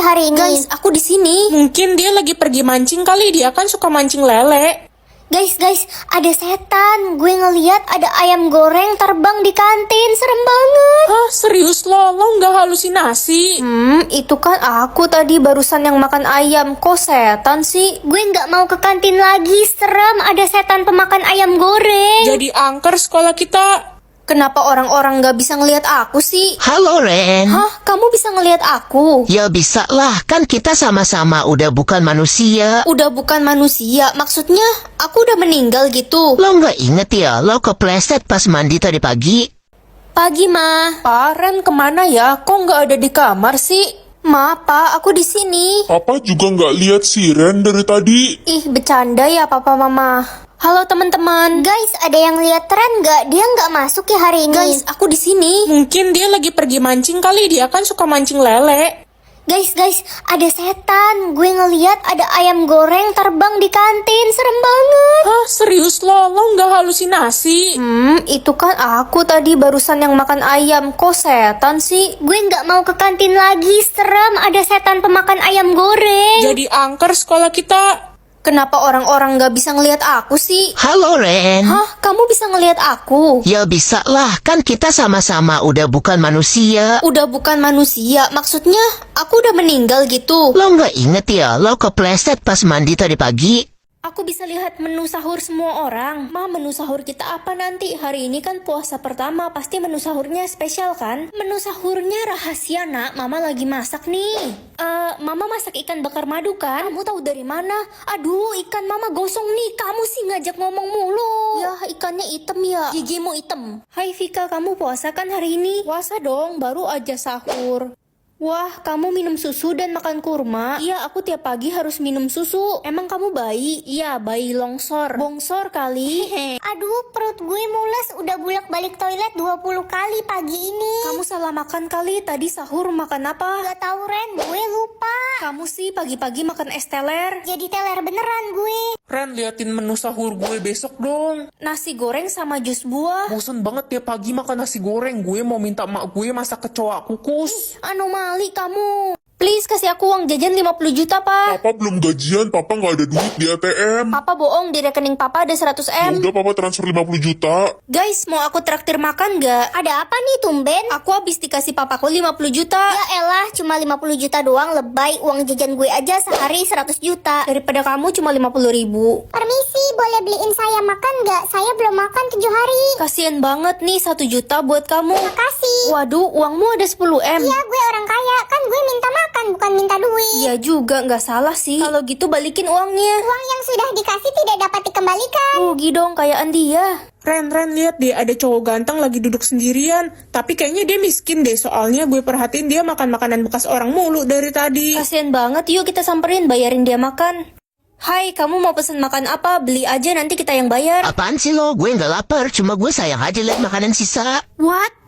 hari ini? Guys, aku di sini. Mungkin dia lagi pergi mancing kali, dia kan suka mancing lele. Guys, ada setan. Gue ngeliat ada ayam goreng terbang di kantin. Serem banget. Hah, serius lo nggak halusinasi? Itu kan aku tadi barusan yang makan ayam. Kok setan sih? Gue nggak mau ke kantin lagi. Serem, ada setan pemakan ayam goreng. Jadi angker sekolah kita. Kenapa orang-orang nggak bisa ngelihat aku sih? Halo Ren. Hah, kamu bisa ngelihat aku? Ya bisa lah, kan kita sama-sama udah bukan manusia. Udah bukan manusia, maksudnya aku udah meninggal gitu. Lo nggak inget ya, lo kepleset pas mandi tadi pagi? Pagi, Ma. Pak Ren kemana ya? Kok nggak ada di kamar sih? Ma, Pa, aku di sini. Papa juga nggak lihat si Ren dari tadi. Ih, bercanda ya Papa Mama. Halo teman-teman. Guys, ada yang lihat Ren nggak? Dia nggak masuk ya hari ini. Guys, aku di sini. Mungkin dia lagi pergi mancing kali, dia kan suka mancing lele. Guys, ada setan. Gue ngeliat ada ayam goreng terbang di kantin. Serem banget. Hah, serius lo nggak halusinasi? Itu kan aku tadi barusan yang makan ayam. Kok setan sih? Gue nggak mau ke kantin lagi. Serem, ada setan pemakan ayam goreng. Jadi angker sekolah kita. Kenapa orang-orang nggak bisa ngelihat aku sih? Halo Ren. Hah, kamu bisa ngelihat aku? Ya bisa lah, kan kita sama-sama udah bukan manusia. Udah bukan manusia, maksudnya aku udah meninggal gitu. Lo nggak inget ya, lo kepleset pas mandi tadi pagi? Aku bisa lihat menu sahur semua orang. Ma, menu sahur kita apa nanti? Hari ini kan puasa pertama, pasti menu sahurnya spesial kan? Menu sahurnya rahasia, Nak. Mama lagi masak nih. Mama masak ikan bakar madu kan? Kamu tahu dari mana? Aduh, ikan Mama gosong nih. Kamu sih ngajak ngomong mulu. Ya, ikannya hitam ya. Gigimu hitam. Hai Vika, kamu puasa kan hari ini? Puasa dong, baru aja sahur. Wah, kamu minum susu dan makan kurma? Iya, aku tiap pagi harus minum susu. Emang kamu bayi? Iya, bayi longsor. Bongsor kali. Aduh, perut gue mules. Udah bolak-balik toilet 20 kali pagi ini. Kamu salah makan kali. Tadi sahur makan apa? Gak tahu Ren, gue lupa. Kamu sih pagi-pagi makan es teler. Jadi teler beneran gue. Ren, liatin menu sahur gue besok dong. Nasi goreng sama jus buah. Bosen banget tiap pagi makan nasi goreng. Gue mau minta mak gue masak kecoa kukus. Anomali kamu. Please kasih aku uang jajan 50 juta, Pak. Papa belum gajian, Papa nggak ada duit di ATM. Papa bohong, di rekening Papa ada 100 M. Udah Papa transfer 50 juta. Guys, mau aku traktir makan nggak? Ada apa nih tumben? Aku habis dikasih papaku 50 juta. Ya elah, cuma 50 juta doang, lebay. Uang jajan gue aja sehari 100 juta. Daripada kamu cuma 50 ribu. Permisi, boleh beliin saya makan nggak? Saya belum makan 7 hari. Kasian banget nih, 1 juta buat kamu. Makasih. Waduh, uangmu ada 10 M. Iya, gue orang kaya. Kan gue minta makan, bukan minta duit. Iya juga, nggak salah sih. Kalau gitu balikin uangnya. Uang yang sudah dikasih tidak dapat dikembalikan. Rugi dong, kayaan dia. Ren, lihat deh, ada cowok ganteng lagi duduk sendirian. Tapi kayaknya dia miskin deh, soalnya gue perhatiin dia makan makanan bekas orang mulu dari tadi. Kasian banget, yuk kita samperin, bayarin dia makan. Hai, kamu mau pesen makan apa? Beli aja, nanti kita yang bayar. Apaan sih lo? Gue nggak lapar, cuma gue sayang aja liat makanan sisa. What?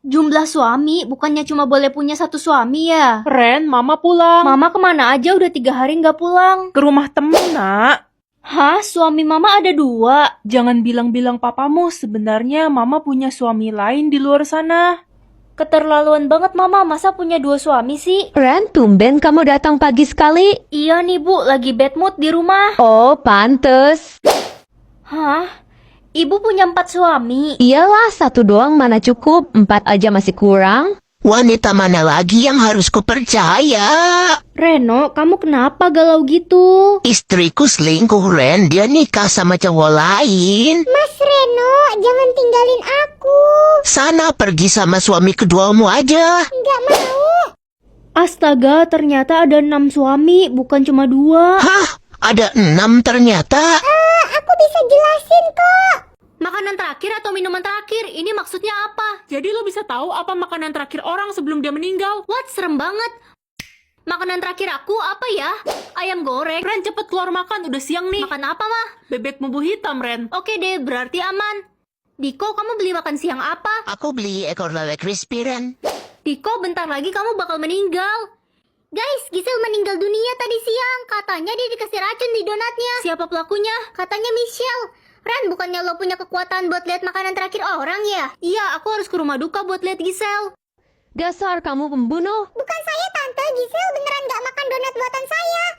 Jumlah suami, bukannya cuma boleh punya satu suami ya? Ren, mama pulang. Mama kemana aja udah 3 hari nggak pulang? Ke rumah temen, nak. Hah? Suami mama ada 2? Jangan bilang-bilang papamu, sebenarnya mama punya suami lain di luar sana. Keterlaluan banget mama, masa punya 2 suami sih? Ren, tumben kamu datang pagi sekali. Iya nih bu, lagi bad mood di rumah. Oh, pantes. Hah? Ibu punya 4 suami? Iyalah, 1 doang mana cukup, 4 aja masih kurang. Wanita mana lagi yang harus kupercaya? Reno, kamu kenapa galau gitu? Istriku selingkuh Ren, dia nikah sama cowok lain. Mas Reno, jangan tinggalin aku. Sana pergi sama suami keduamu aja. Nggak mau. Astaga, ternyata ada 6 suami, bukan cuma 2. Hah? Ada 6 ternyata? Aku bisa jelasin kok. Makanan terakhir atau minuman terakhir? Ini maksudnya apa? Jadi lo bisa tahu apa makanan terakhir orang sebelum dia meninggal? What? Serem banget. Makanan terakhir aku apa ya? Ayam goreng. Ren, cepet keluar makan, udah siang nih. Makan apa mah? Bebek bumbu hitam, Ren. Oke deh, berarti aman. Diko, kamu beli makan siang apa? Aku beli ekor lele crispy Ren. Diko, bentar lagi kamu bakal meninggal. Guys, Gisel meninggal dunia tadi siang. Katanya dia dikasih racun di donatnya. Siapa pelakunya? Katanya Michelle. Ren, bukannya lo punya kekuatan buat lihat makanan terakhir orang ya? Iya, aku harus ke rumah duka buat lihat Gisel. Dasar kamu pembunuh. Bukan saya tante, Gisel beneran gak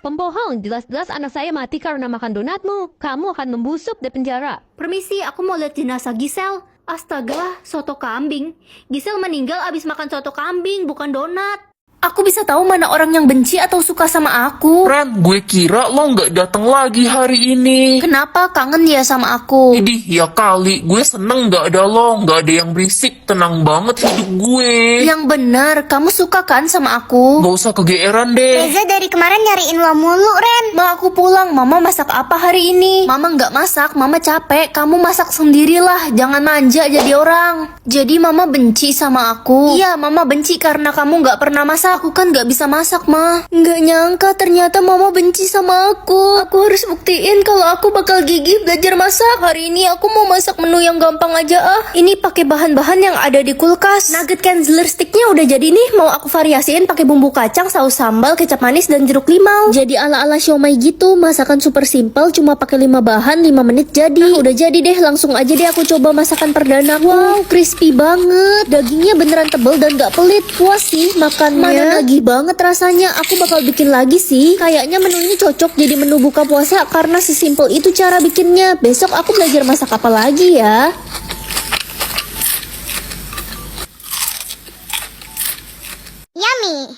Pembohong, jelas-jelas anak saya mati karena makan donatmu. Kamu akan membusuk di penjara. Permisi, aku mau lihat jenazah Gisel. Astaga, soto kambing. Gisel meninggal abis makan soto kambing, bukan donat. Aku bisa tahu mana orang yang benci atau suka sama aku. Ren, gue kira lo nggak datang lagi hari ini. Kenapa kangen ya sama aku? Idih, ya kali. Gue seneng nggak ada lo, nggak ada yang berisik. Tenang banget hidup gue. Yang benar, kamu suka kan sama aku? Nggak usah kegeeran deh. Reza dari kemarin nyariin lo mulu, Ren. Ma, aku pulang. Mama masak apa hari ini? Mama nggak masak, Mama capek. Kamu masak sendirilah. Jangan manja jadi orang. Jadi Mama benci sama aku? Iya, Mama benci karena kamu nggak pernah masak. Aku kan nggak bisa masak, Ma. Nggak nyangka ternyata Mama benci sama aku. Aku harus buktiin kalau aku bakal gigih belajar masak. Hari ini aku mau masak menu yang gampang aja ah. Ini pakai bahan-bahan yang ada di kulkas. Nugget Kenzler sticknya udah jadi nih. Mau aku variasiin pakai bumbu kacang, saus sambal, kecap manis, dan jeruk limau. Jadi ala-ala siomay gitu. Masakan super simple, cuma pakai 5 bahan, 5 menit jadi. Nah, udah jadi deh, langsung aja deh aku coba masakan perdana. Wow, crispy banget. Dagingnya beneran tebel dan gak pelit. Puas sih makannya. Mana nagih banget rasanya. Aku bakal bikin lagi sih. Kayaknya menunya cocok jadi menu buka puasa karena sesimpel itu cara bikinnya. Besok aku belajar masak apa lagi ya. Yummy.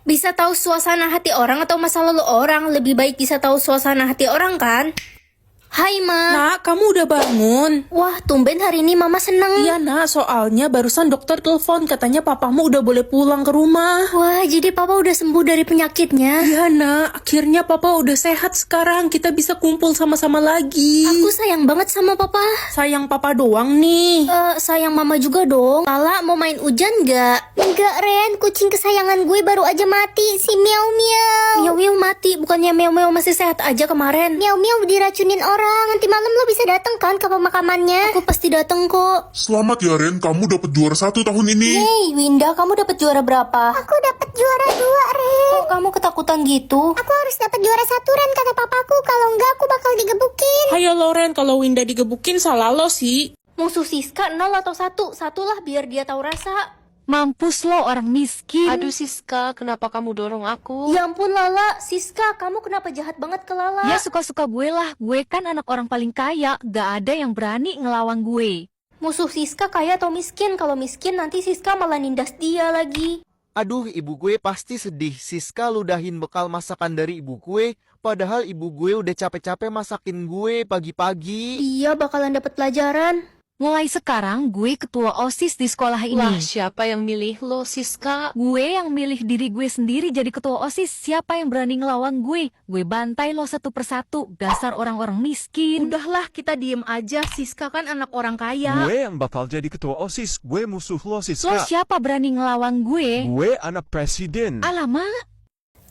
Bisa tahu suasana hati orang atau masa lalu orang. Lebih baik bisa tahu suasana hati orang kan? Hai Ma. Nak, kamu udah bangun? Wah, tumben hari ini Mama seneng. Iya nak, soalnya barusan dokter telepon katanya papamu udah boleh pulang ke rumah. Wah, jadi Papa udah sembuh dari penyakitnya. Iya nak, akhirnya papa udah sehat sekarang. Kita bisa kumpul sama-sama lagi. Aku sayang banget sama Papa. Sayang papa doang nih. Sayang Mama juga dong. Lala mau main hujan nggak? Enggak, Ren. Kucing kesayangan gue baru aja mati. Si Miau Miau. Miau Miau mati. Bukannya Miau Miau masih sehat aja kemarin. Miau Miau diracunin orang. Nanti malam lo bisa datang kan ke pemakamannya? Aku pasti datang kok. Selamat ya Ren, kamu dapat juara 1 tahun ini. Hey, Winda, kamu dapat juara berapa? Aku dapat juara 2, Ren. Kok kamu ketakutan gitu? Aku harus dapat juara 1, Ren, kata papaku. Kalau enggak, aku bakal digebukin. Hayo Loren, kalau Winda digebukin salah lo sih. Musuh Siska 0 atau 1? Satulah biar dia tahu rasa. Mampus lo orang miskin. Aduh Siska, kenapa kamu dorong aku? Ya ampun Lala, Siska, kamu kenapa jahat banget ke Lala? Ya suka-suka gue lah. Gue kan anak orang paling kaya. Gak ada yang berani ngelawan gue. Musuh Siska kaya atau miskin? Kalau miskin nanti Siska malah nindas dia lagi. Aduh, ibu gue pasti sedih. Siska ludahin bekal masakan dari ibu gue. Padahal ibu gue udah capek-capek masakin gue pagi-pagi. Dia bakalan dapat pelajaran. Mulai sekarang gue ketua OSIS di sekolah ini. Wah, siapa yang milih lo Siska? Gue yang milih diri gue sendiri jadi ketua OSIS. Siapa yang berani ngelawan gue? Gue bantai lo satu persatu. Dasar orang-orang miskin. Udahlah, kita diem aja. Siska kan anak orang kaya. Gue yang bakal jadi ketua OSIS. Gue musuh lo, Lo Siska. siapa berani ngelawan gue? Gue anak presiden. Alamak.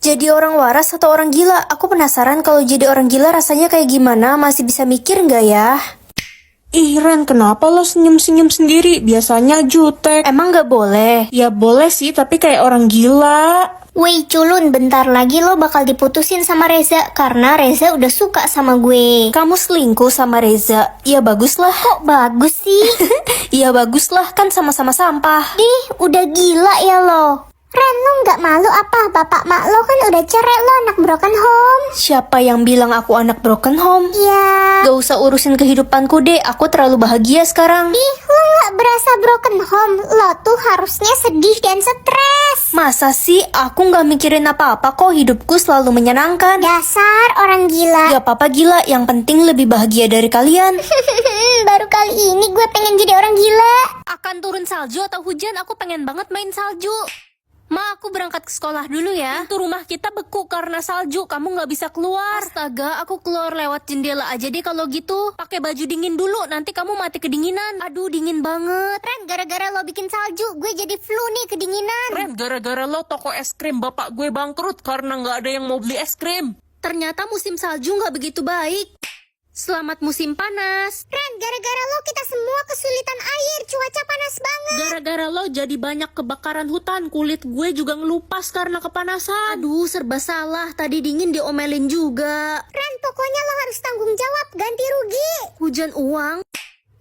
Jadi orang waras atau orang gila? Aku penasaran kalau jadi orang gila rasanya kayak gimana. Masih bisa mikir nggak ya? Ih Ren, kenapa lo senyum-senyum sendiri? Biasanya jutek. Emang nggak boleh? Ya boleh sih, tapi kayak orang gila. Wih culun, bentar lagi lo bakal diputusin sama Reza karena Reza udah suka sama gue. Kamu selingkuh sama Reza? Ya baguslah. Kok bagus sih? Ya baguslah, kan sama-sama sampah. Ih, udah gila ya lo. Ren, lo nggak malu apa? Bapak mak lo kan udah cerai, lo anak broken home. Siapa yang bilang aku anak broken home? Iya. Gak usah urusin kehidupanku deh, aku terlalu bahagia sekarang. Ih, lo nggak berasa broken home. Lo tuh harusnya sedih dan stres. Masa sih? Aku nggak mikirin apa-apa kok, hidupku selalu menyenangkan. Dasar orang gila. Gak apa-apa gila, yang penting lebih bahagia dari kalian. Baru kali ini gue pengen jadi orang gila. Akan turun salju atau hujan, aku pengen banget main salju. Ma, aku berangkat ke sekolah dulu ya. Pintu rumah kita beku karena salju. Kamu nggak bisa keluar. Astaga, aku keluar lewat jendela aja deh kalau gitu. Pakai baju dingin dulu, nanti kamu mati kedinginan. Aduh, dingin banget. Ren, gara-gara lo bikin salju, gue jadi flu nih kedinginan. Ren, gara-gara lo toko es krim bapak gue bangkrut karena nggak ada yang mau beli es krim. Ternyata musim salju nggak begitu baik. Selamat musim panas. Ren, gara-gara lo kita semua kesulitan air. Cuaca panas banget. Gara-gara lo jadi banyak kebakaran hutan. Kulit gue juga ngelupas karena kepanasan. Aduh, serba salah. Tadi dingin diomelin juga. Ren, pokoknya lo harus tanggung jawab. Ganti rugi. Hujan uang.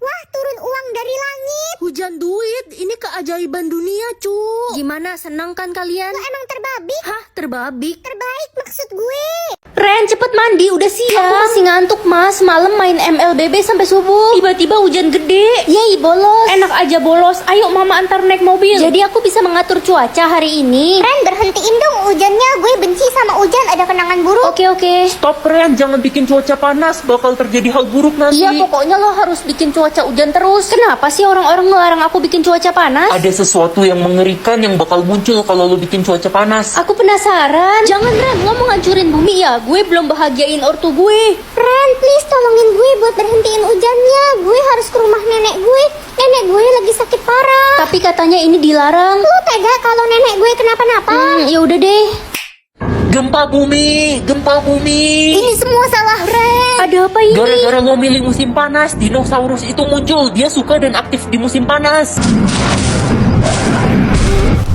Wah, turun uang dari langit. Hujan duit, ini keajaiban dunia cu. Gimana, senang kan kalian? Lo emang terbabik? Hah, terbabik? Terbaik, maksud gue. Ren, cepet mandi, udah siang. Aku masih ngantuk, Mas. Malam main MLBB sampai subuh. Tiba-tiba hujan gede. Yeay, bolos. Enak aja bolos. Ayo mama antar naik mobil. Jadi aku bisa mengatur cuaca hari ini. Ren, berhentiin dong hujannya. Gue benci sama hujan, ada kenangan buruk. Oke. Stop Ren, jangan bikin cuaca panas, bakal terjadi hal buruk nanti. Iya, pokoknya lo harus bikin cuaca hujan terus. Kenapa sih orang-orang ngelarang aku bikin cuaca panas? Ada sesuatu yang mengerikan yang bakal muncul kalau lo bikin cuaca panas. Aku penasaran. Jangan Ren, lo mau ngancurin bumi ya? Gue belum bahagiain ortu gue. Ren, please tolongin gue buat berhentiin hujannya. Gue harus ke rumah nenek gue. Nenek gue lagi sakit parah. Tapi katanya ini dilarang. Lo tega kalau nenek gue kenapa-napa? Ya udah deh. Gempa bumi. Ini semua salah Ren. Ada apa ini? Gara-gara lo milih musim panas, dinosaurus itu muncul. Dia suka dan aktif di musim panas.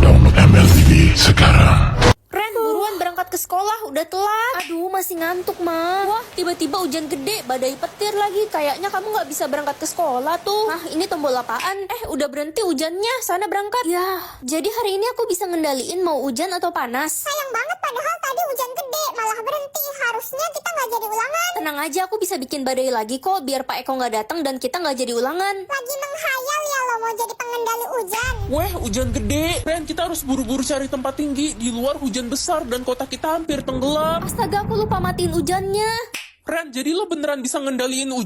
Download MLTV sekarang. Ren, buruan berangkat ke sekolah, udah telat. Aduh, masih ngantuk, Ma. Wah, tiba-tiba hujan gede, badai petir lagi. Kayaknya kamu nggak bisa berangkat ke sekolah tuh. Ah, ini tombol apaan? Udah berhenti hujannya, sana berangkat. Ya, jadi hari ini aku bisa ngendaliin mau hujan atau panas. Sayang banget, padahal tadi hujan gede, malah berhenti. Harusnya kita nggak jadi ulangan. Tenang aja, aku bisa bikin badai lagi kok, biar Pak Eko nggak datang dan kita nggak jadi ulangan. Lagi menghayal ya lo mau jadi pengendali hujan. Weh, hujan gede. Ren, kita harus buru-buru cari tempat tinggi. Di luar hujan besar dan kota kita hampir tenggelam. Astaga, aku lupa matiin hujannya. Ren, jadi lo beneran bisa ngendaliin hujan?